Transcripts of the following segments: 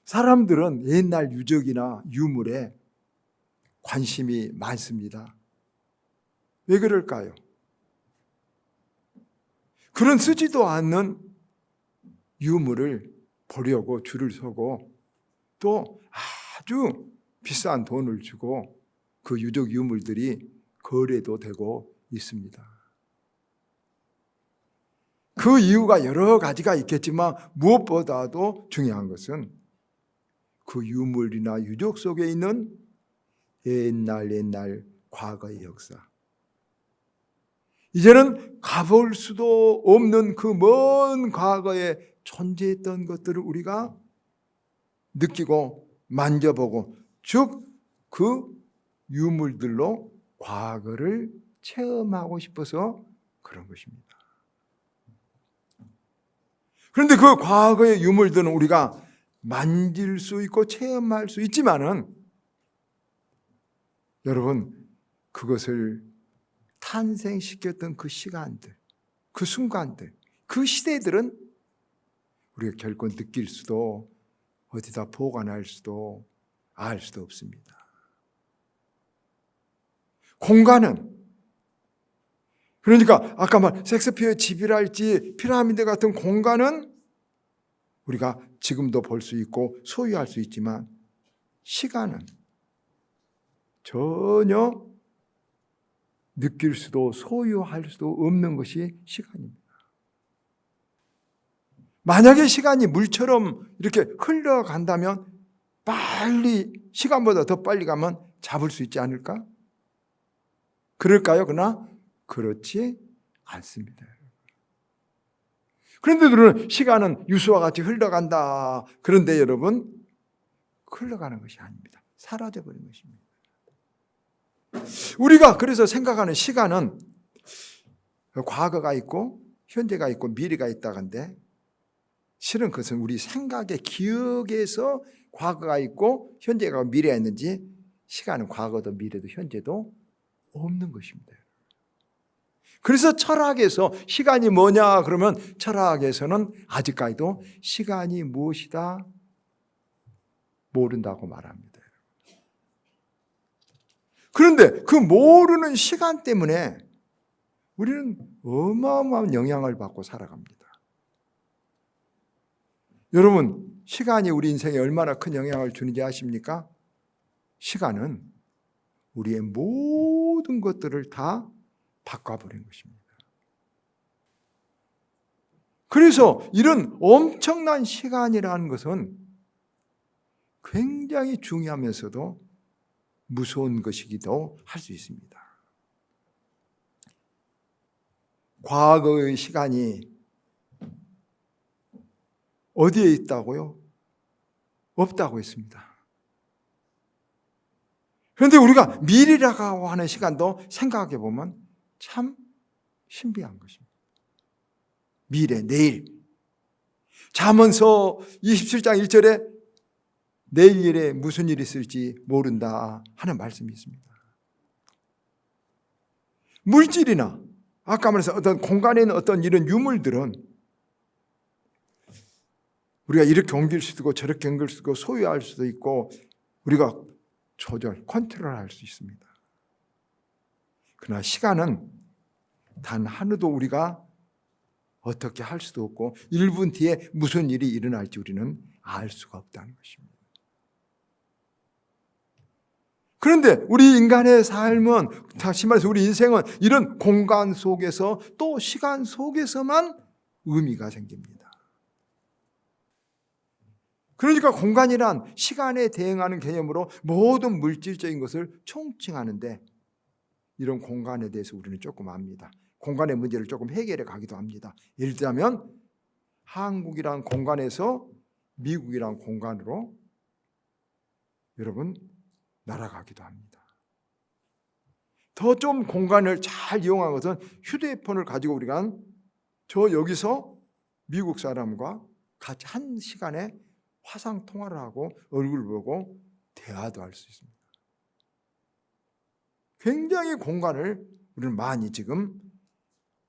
사람들은 옛날 유적이나 유물에 관심이 많습니다. 왜 그럴까요? 그런 쓰지도 않는 유물을 보려고 줄을 서고 또 아주 비싼 돈을 주고 그 유적 유물들이 거래도 되고 있습니다. 그 이유가 여러 가지가 있겠지만 무엇보다도 중요한 것은 그 유물이나 유적 속에 있는 옛날 과거의 역사, 이제는 가볼 수도 없는 그 먼 과거에 존재했던 것들을 우리가 느끼고 만져보고, 즉 그 유물들로 과거를 체험하고 싶어서 그런 것입니다. 그런데 그 과거의 유물들은 우리가 만질 수 있고 체험할 수 있지만은 여러분, 그것을 탄생시켰던 그 시간들, 그 순간들, 그 시대들은 우리가 결코 느낄 수도 어디다 보관할 수도 알 수도 없습니다. 공간은, 그러니까 아까 말 섹스피어의 집이랄지 피라미드 같은 공간은 우리가 지금도 볼 수 있고 소유할 수 있지만, 시간은 전혀 느낄 수도 소유할 수도 없는 것이 시간입니다. 만약에 시간이 물처럼 이렇게 흘러간다면 빨리, 시간보다 더 빨리 가면 잡을 수 있지 않을까? 그럴까요? 그러나 그렇지 않습니다. 그런데 시간은 유수와 같이 흘러간다. 그런데 여러분, 흘러가는 것이 아닙니다. 사라져버린 것입니다. 우리가 그래서 생각하는 시간은 과거가 있고 현재가 있고 미래가 있다건데, 실은 그것은 우리 생각의 기억에서 과거가 있고 현재가 있고 미래가 있는지, 시간은 과거도 미래도 현재도 없는 것입니다. 그래서 철학에서 시간이 뭐냐 그러면, 철학에서는 아직까지도 시간이 무엇이다 모른다고 말합니다. 그런데 그 모르는 시간 때문에 우리는 어마어마한 영향을 받고 살아갑니다. 여러분, 시간이 우리 인생에 얼마나 큰 영향을 주는지 아십니까? 시간은 우리의 모든 것들을 다 바꿔버린 것입니다. 그래서 이런 엄청난 시간이라는 것은 굉장히 중요하면서도 무서운 것이기도 할 수 있습니다. 과거의 시간이 어디에 있다고요? 없다고 했습니다. 그런데 우리가 미래라고 하는 시간도 생각해 보면 참 신비한 것입니다. 미래, 내일. 잠언서 27장 1절에 내일 일에 무슨 일이 있을지 모른다 하는 말씀이 있습니다. 물질이나 아까 말해서 어떤 공간에 있는 어떤 이런 유물들은 우리가 이렇게 옮길 수도 있고 저렇게 옮길 수도 있고 소유할 수도 있고 우리가 조절, 컨트롤할 수 있습니다. 그러나 시간은 단 하루도 우리가 어떻게 할 수도 없고 1분 뒤에 무슨 일이 일어날지 우리는 알 수가 없다는 것입니다. 그런데 우리 인간의 삶은, 다시 말해서 우리 인생은 이런 공간 속에서 또 시간 속에서만 의미가 생깁니다. 그러니까 공간이란 시간에 대응하는 개념으로 모든 물질적인 것을 총칭하는데, 이런 공간에 대해서 우리는 조금 압니다. 공간의 문제를 조금 해결해 가기도 합니다. 예를 들자면 한국이란 공간에서 미국이란 공간으로 여러분 날아가기도 합니다. 더 좀 공간을 잘 이용한 것은 휴대폰을 가지고 우리가 저 여기서 미국 사람과 같이 한 시간에 화상 통화를 하고 얼굴 보고 대화도 할 수 있습니다. 굉장히 공간을 우리는 많이 지금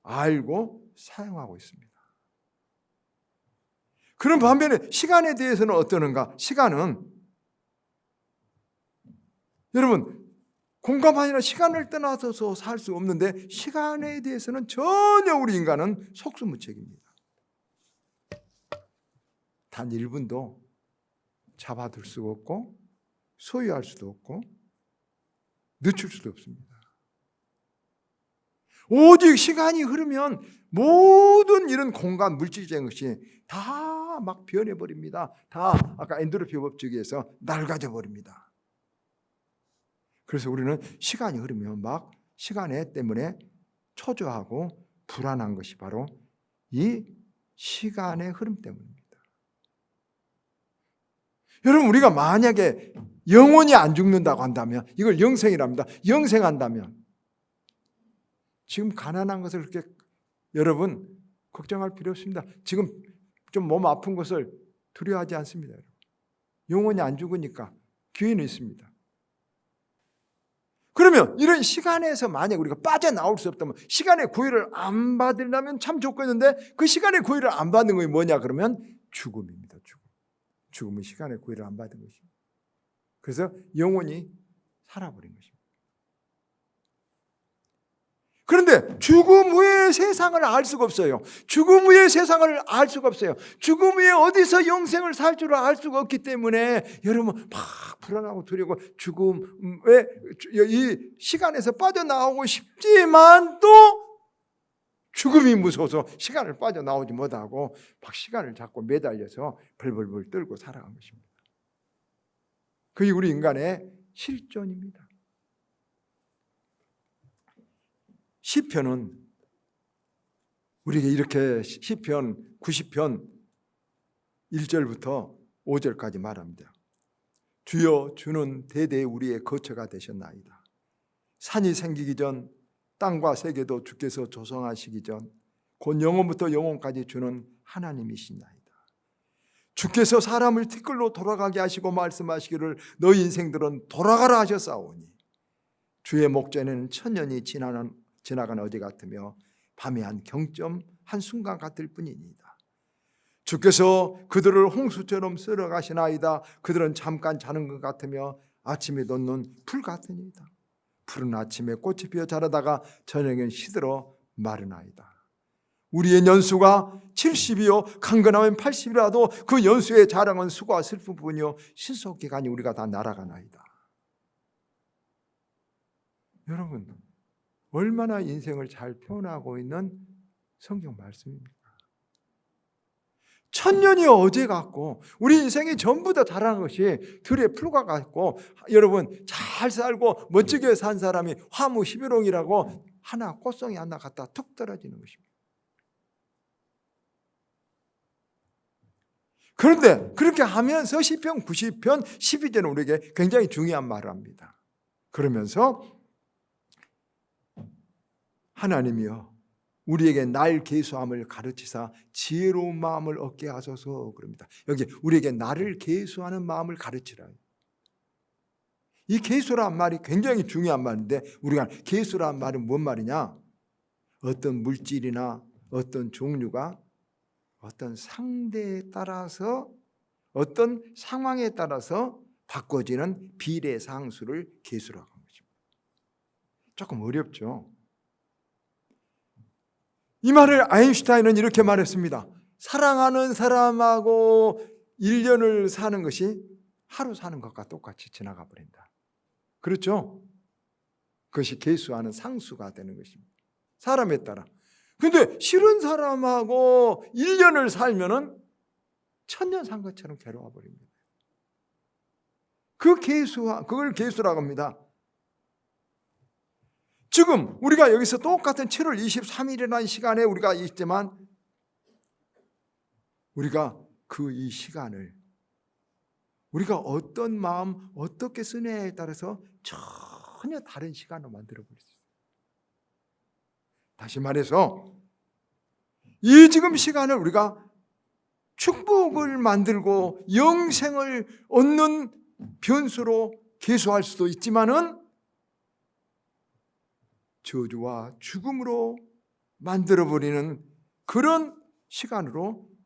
알고 사용하고 있습니다. 그런 반면에 시간에 대해서는 어떠는가? 시간은 여러분 공간만이나 시간을 떠나서 살 수 없는데 시간에 대해서는 전혀 우리 인간은 속수무책입니다. 단 1분도 잡아둘 수가 없고 소유할 수도 없고 늦출 수도 없습니다. 오직 시간이 흐르면 모든 이런 공간 물질적인 것이 다 막 변해버립니다. 다 아까 엔도르핀 법칙에서 낡아져 버립니다. 그래서 우리는 시간이 흐르면 막 시간에 때문에 초조하고 불안한 것이 바로 이 시간의 흐름 때문입니다. 여러분 우리가 만약에 영원히 안 죽는다고 한다면 이걸 영생이랍니다. 영생한다면 지금 가난한 것을 그렇게 여러분 걱정할 필요 없습니다. 지금 좀 몸 아픈 것을 두려워하지 않습니다. 영원히 안 죽으니까 기회는 있습니다. 그러면 이런 시간에서 만약 우리가 빠져나올 수 없다면 시간의 구애를 안 받으려면 참 좋겠는데 그 시간의 구애를 안 받는 것이 뭐냐 그러면 죽음입니다. 죽음은 시간의 구애를 안 받은 것입니다. 그래서 영원히 살아버린 것입니다. 그런데 죽음 후의 세상을 알 수가 없어요. 죽음 후의 세상을 알 수가 없어요. 죽음 후에 어디서 영생을 살 줄을 알 수가 없기 때문에 여러분 막 불안하고 두려워 죽음의 이 시간에서 빠져나오고 싶지만 또 죽음이 무서워서 시간을 빠져나오지 못하고 막 시간을 잡고 매달려서 벌벌벌 떨고 살아간 것입니다. 그게 우리 인간의 실존입니다. 시편은 우리에게 이렇게 시편 90편 1절부터 5절까지 말합니다. 주여 주는 대대 우리의 거처가 되셨나이다. 산이 생기기 전 땅과 세계도 주께서 조성하시기 전 곧 영원부터 영원까지 주는 하나님이시나이다. 주께서 사람을 티끌로 돌아가게 하시고 말씀하시기를 너희 인생들은 돌아가라 하셨사오니 주의 목전에는 천년이 지나간 어제 같으며 밤의 한 경점 한 순간 같을 뿐이니이다. 주께서 그들을 홍수처럼 쓸어가시나이다. 그들은 잠깐 자는 것 같으며 아침에 돋는 풀 같으니이다. 푸른 아침에 꽃이 피어 자라다가 저녁엔 시들어 마르나이다. 우리의 연수가 70이요 강건하면 80이라도 그 연수의 자랑은 수고와 슬픔뿐이요 신속기간이 우리가 다 날아가나이다. 여러분 얼마나 인생을 잘 표현하고 있는 성경 말씀입니까? 천년이 어제 같고 우리 인생이 전부 다 자라는 것이 들의 풀과 같고 여러분 잘 살고 멋지게 산 사람이 화무 11홍이라고 하나 꽃송이 하나 갖다 툭 떨어지는 것입니다. 그런데 그렇게 하면서 시편 90편 12절은 우리에게 굉장히 중요한 말을 합니다. 그러면서 하나님이여 우리에게 날 계수함을 가르치사 지혜로운 마음을 얻게 하소서 그럽니다. 여기 우리에게 나를 계수하는 마음을 가르치라. 이 계수란 말이 굉장히 중요한 말인데 우리가 계수란 말은 뭔 말이냐? 어떤 물질이나 어떤 종류가 어떤 상대에 따라서 어떤 상황에 따라서 바꿔지는 비례상수를 계수라고 하는 것입니다. 조금 어렵죠? 이 말을 아인슈타인은 이렇게 말했습니다. 사랑하는 사람하고 1년을 사는 것이 하루 사는 것과 똑같이 지나가 버린다. 그렇죠? 그것이 계수하는 상수가 되는 것입니다. 사람에 따라. 근데 싫은 사람하고 1년을 살면은 1000년 산 것처럼 괴로워 버립니다. 그걸 계수라고 합니다. 지금 우리가 여기서 똑같은 7월 23일이라는 시간에 우리가 있지만 우리가 이 시간을 우리가 어떤 마음 어떻게 쓰느냐에 따라서 전혀 다른 시간으로 만들어 버릴 수 있어요. 다시 말해서 이 지금 시간을 우리가 축복을 만들고 영생을 얻는 변수로 계수할 수도 있지만은 저주와 죽음으로 만들어버리는 그런 시간으로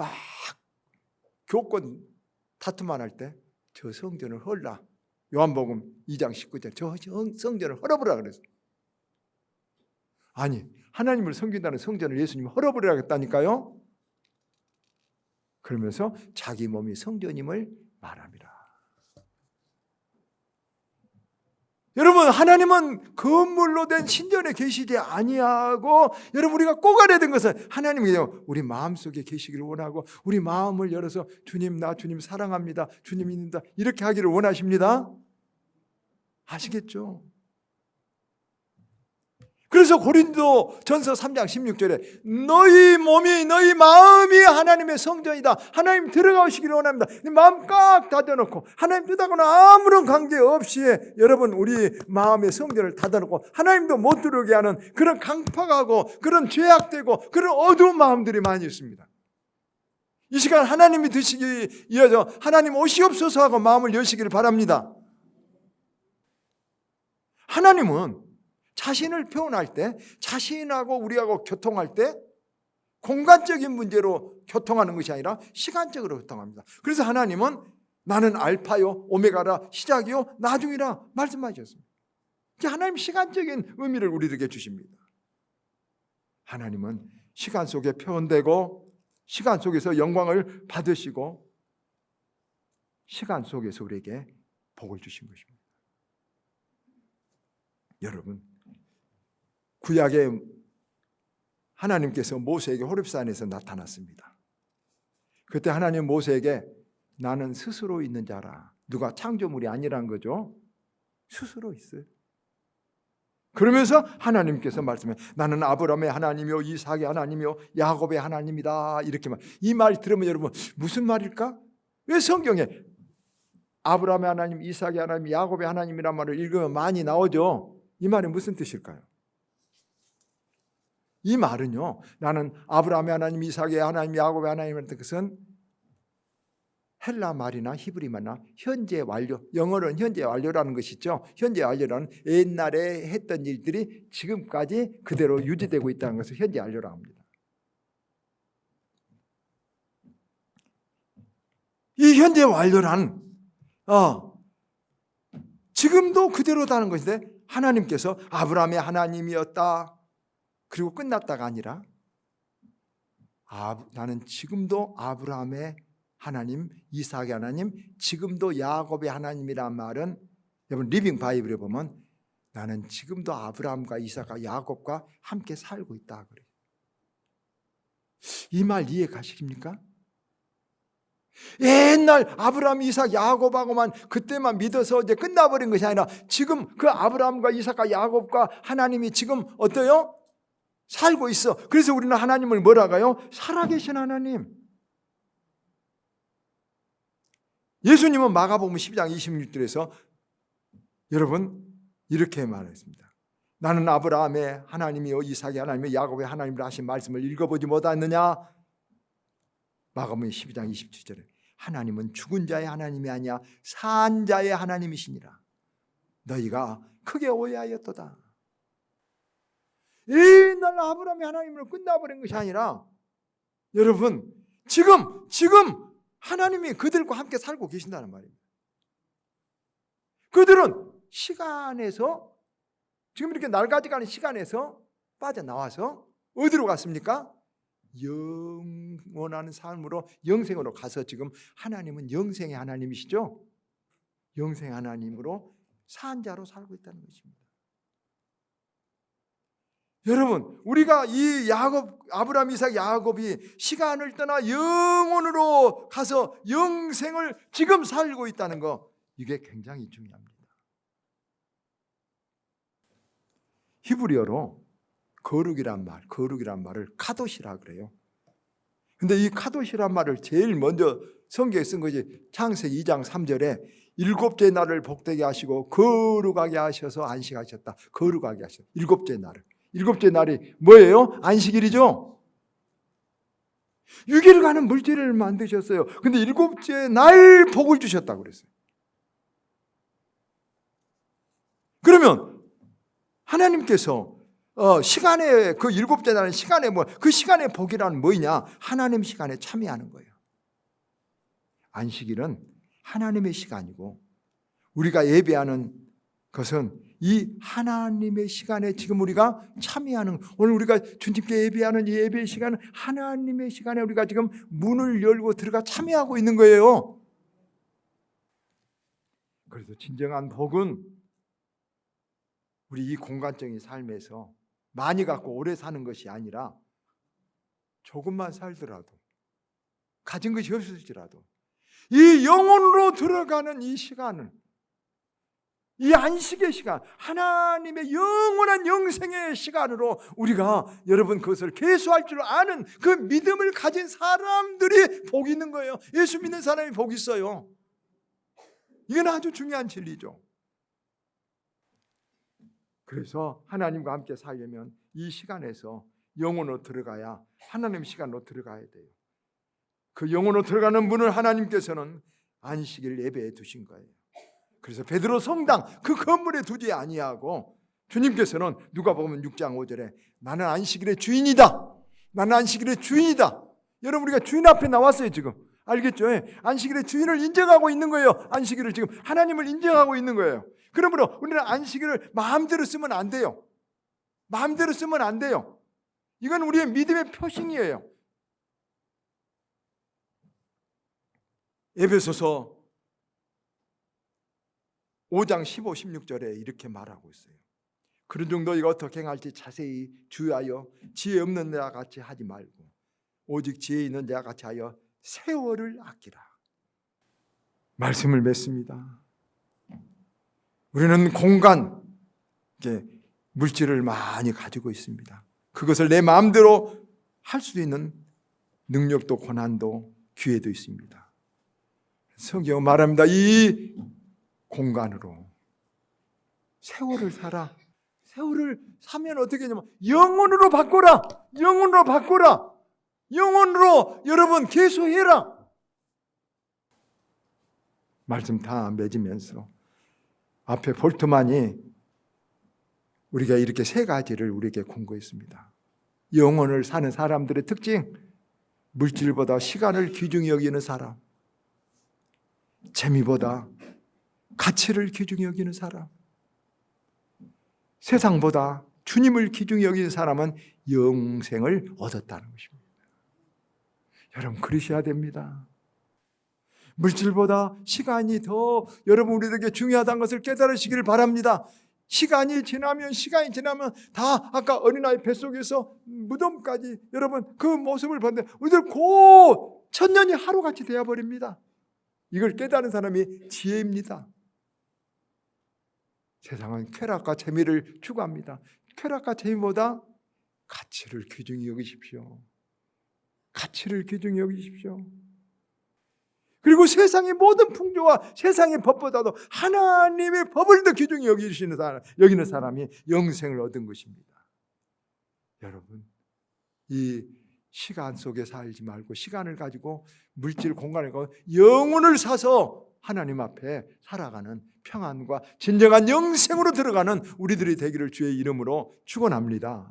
막 교권 다툼만 할 때 저 성전을 헐라. 요한복음 2장 19절 저 성전을 헐어버리라 그랬어요. 아니, 하나님을 섬긴다는 성전을 예수님이 헐어버리라겠다니까요. 그러면서 자기 몸이 성전임을 말합니다. 여러분, 하나님은 건물로 된 신전에 계시지 아니하고, 여러분, 우리가 꼭 알아야 되는 것은 하나님이 우리 마음속에 계시기를 원하고, 우리 마음을 열어서 주님, 나 주님 사랑합니다, 주님 믿는다, 이렇게 하기를 원하십니다. 아시겠죠? 그래서 고린도 전서 3장 16절에 너희 몸이, 너희 마음이 하나님의 성전이다. 하나님 들어가시기를 원합니다. 마음 꽉 닫아놓고 하나님 뜻하고는 아무런 관계없이 여러분 우리 마음의 성전을 닫아놓고 하나님도 못 들어오게 하는 그런 강팍하고 그런 죄악되고 그런 어두운 마음들이 많이 있습니다. 이 시간 하나님이 드시기 이어져 하나님 오시옵소서 하고 마음을 여시기를 바랍니다. 하나님은 자신을 표현할 때, 자신하고 우리하고 교통할 때 공간적인 문제로 교통하는 것이 아니라 시간적으로 교통합니다. 그래서 하나님은 나는 알파요 오메가라, 시작이요 나중이라 말씀하셨습니다. 하나님 시간적인 의미를 우리에게 주십니다. 하나님은 시간 속에 표현되고 시간 속에서 영광을 받으시고 시간 속에서 우리에게 복을 주신 것입니다. 여러분, 구약에 하나님께서 모세에게 호렙산에서 나타났습니다. 그때 하나님 모세에게 나는 스스로 있는 자라. 누가 창조물이 아니란 거죠. 스스로 있어요. 그러면서 하나님께서 말씀해 나는 아브라함의 하나님이요 이삭의 하나님이요 야곱의 하나님이다. 이렇게 이 말 들으면 여러분 무슨 말일까? 왜 성경에 아브라함의 하나님, 이삭의 하나님, 야곱의 하나님이란 말을 읽으면 많이 나오죠. 이 말이 무슨 뜻일까요? 이 말은요, 나는 아브라함의 하나님, 이삭의 하나님, 야곱의 하나님이라는 것은 헬라 말이나 히브리 말이나 현재 완료, 영어로는 현재 완료라는 것이죠. 현재 완료라는 옛날에 했던 일들이 지금까지 그대로 유지되고 있다는 것을 현재 완료라고 합니다. 이 현재 완료란 지금도 그대로다는 것인데 하나님께서 아브라함의 하나님이었다 그리고 끝났다가 아니라 나는 지금도 아브라함의 하나님, 이삭의 하나님, 지금도 야곱의 하나님이란 말은 여러분 리빙 바이블에 보면 나는 지금도 아브라함과 이삭과 야곱과 함께 살고 있다 그래요. 이 말 이해 가십니까? 옛날 아브라함, 이삭, 야곱하고만 그때만 믿어서 이제 끝나버린 것이 아니라 지금 그 아브라함과 이삭과 야곱과 하나님이 지금 어때요? 살고 있어. 그래서 우리는 하나님을 뭐라고 해요? 살아계신 하나님. 예수님은 마가복음 12장 26절에서 여러분 이렇게 말했습니다. 나는 아브라함의 하나님이요 이삭의 하나님이요 야곱의 하나님이라 하신 말씀을 읽어보지 못했느냐? 마가복음 12장 27절에 하나님은 죽은 자의 하나님이 아니야 산 자의 하나님이시니라. 너희가 크게 오해하였도다. 옛날 아브라함의 하나님으로 끝나버린 것이 아니라 여러분 지금 하나님이 그들과 함께 살고 계신다는 말입니다. 그들은 시간에서 지금 이렇게 날가지가는 시간에서 빠져나와서 어디로 갔습니까? 영원한 삶으로 영생으로 가서 지금 하나님은 영생의 하나님이시죠. 영생 하나님으로 산 자로 살고 있다는 것입니다. 여러분 우리가 이 아브라함, 이삭, 야곱이 시간을 떠나 영원으로 가서 영생을 지금 살고 있다는 거 이게 굉장히 중요합니다. 히브리어로 거룩이란 말을 카도시라 그래요. 근데 이 카도시란 말을 제일 먼저 성경에 쓴 것이 창세기 2장 3절에 일곱째 날을 복되게 하시고 거룩하게 하셔서 안식하셨다. 거룩하게 하셨다. 일곱째 날이 뭐예요? 안식일이죠. 6일 가는 물질을 만드셨어요. 근데 일곱째 날 복을 주셨다고 그랬어요. 그러면 하나님께서 시간의 그 일곱째라는 시간의 그 시간의 복이란 뭐냐? 하나님 시간에 참여하는 거예요. 안식일은 하나님의 시간이고 우리가 예배하는 것은 이 하나님의 시간에 지금 우리가 참여하는, 오늘 우리가 주님께 예배하는 이 예배의 시간은 하나님의 시간에 우리가 지금 문을 열고 들어가 참여하고 있는 거예요. 그래서 진정한 복은 우리 이 공간적인 삶에서 많이 갖고 오래 사는 것이 아니라 조금만 살더라도, 가진 것이 없을지라도 이 영혼으로 들어가는 이 시간을, 이 안식의 시간, 하나님의 영원한 영생의 시간으로 우리가 여러분 그것을 계수할 줄 아는 그 믿음을 가진 사람들이 복이 있는 거예요. 예수 믿는 사람이 복이 있어요. 이건 아주 중요한 진리죠. 그래서 하나님과 함께 살려면 이 시간에서 영혼으로 들어가야, 하나님 시간으로 들어가야 돼요. 그 영혼으로 들어가는 문을 하나님께서는 안식일 예배에 두신 거예요. 그래서 베드로 성당 그 건물에 두지 아니하고 주님께서는 누가복음 6장 5절에 나는 안식일의 주인이다. 나는 안식일의 주인이다. 여러분 우리가 주인 앞에 나왔어요 지금. 알겠죠? 안식일의 주인을 인정하고 있는 거예요. 안식일을 지금 하나님을 인정하고 있는 거예요. 그러므로 우리는 안식일을 마음대로 쓰면 안 돼요. 마음대로 쓰면 안 돼요. 이건 우리의 믿음의 표징이에요. 에베소서 5장 15, 16절에 이렇게 말하고 있어요. 그런 정도가 어떻게 행할지 자세히 주의하여 지혜 없는 자와 같이 하지 말고 오직 지혜 있는 자와 같이 하여 세월을 아끼라. 말씀을 맺습니다. 우리는 공간, 물질을 많이 가지고 있습니다. 그것을 내 마음대로 할 수 있는 능력도 고난도 기회도 있습니다. 성경은 말합니다. 이 공간으로 세월을 살아. 세월을 사면 어떻게 하냐면 영혼으로 바꿔라. 영혼으로 바꿔라. 영혼으로 여러분 계속해라. 말씀 다 맺으면서 앞에 볼트만이 우리가 이렇게 세 가지를 우리에게 공고했습니다. 영혼을 사는 사람들의 특징, 물질보다 시간을 귀중히 여기는 사람, 재미보다 가치를 귀중히 여기는 사람, 세상보다 주님을 귀중히 여기는 사람은 영생을 얻었다는 것입니다. 여러분 그러셔야 됩니다. 물질보다 시간이 더 여러분 우리에게 중요하다는 것을 깨달으시기를 바랍니다. 시간이 지나면 다 아까 어린아이 뱃속에서 무덤까지 여러분 그 모습을 봤는데 우리들 곧 천년이 하루같이 되어버립니다. 이걸 깨달은 사람이 지혜입니다. 세상은 쾌락과 재미를 추구합니다. 쾌락과 재미보다 가치를 귀중히 여기십시오. 가치를 귀중히 여기십시오. 그리고 세상의 모든 풍조와 세상의 법보다도 하나님의 법을 더 귀중히 여기는 사람이 영생을 얻은 것입니다. 여러분 이 시간 속에 살지 말고 시간을 가지고 물질 공간을 가지고 영혼을 사서 하나님 앞에 살아가는 평안과 진정한 영생으로 들어가는 우리들이 되기를 주의 이름으로 축원합니다.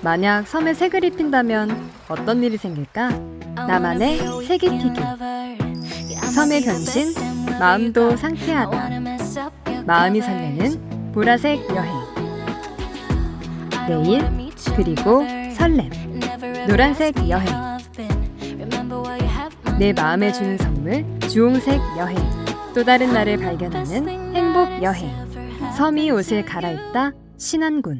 만약 섬에 색을 입힌다면 어떤 일이 생길까? 나만의 색입히기. 섬의 변신, 마음도 상쾌하다. 마음이 설레는 보라색 여행. 내일, 그리고 설렘. 노란색 여행. 내 마음에 주는 선물, 주홍색 여행. 또 다른 나를 발견하는 행복 여행. 섬이 옷을 갈아입다 신안군.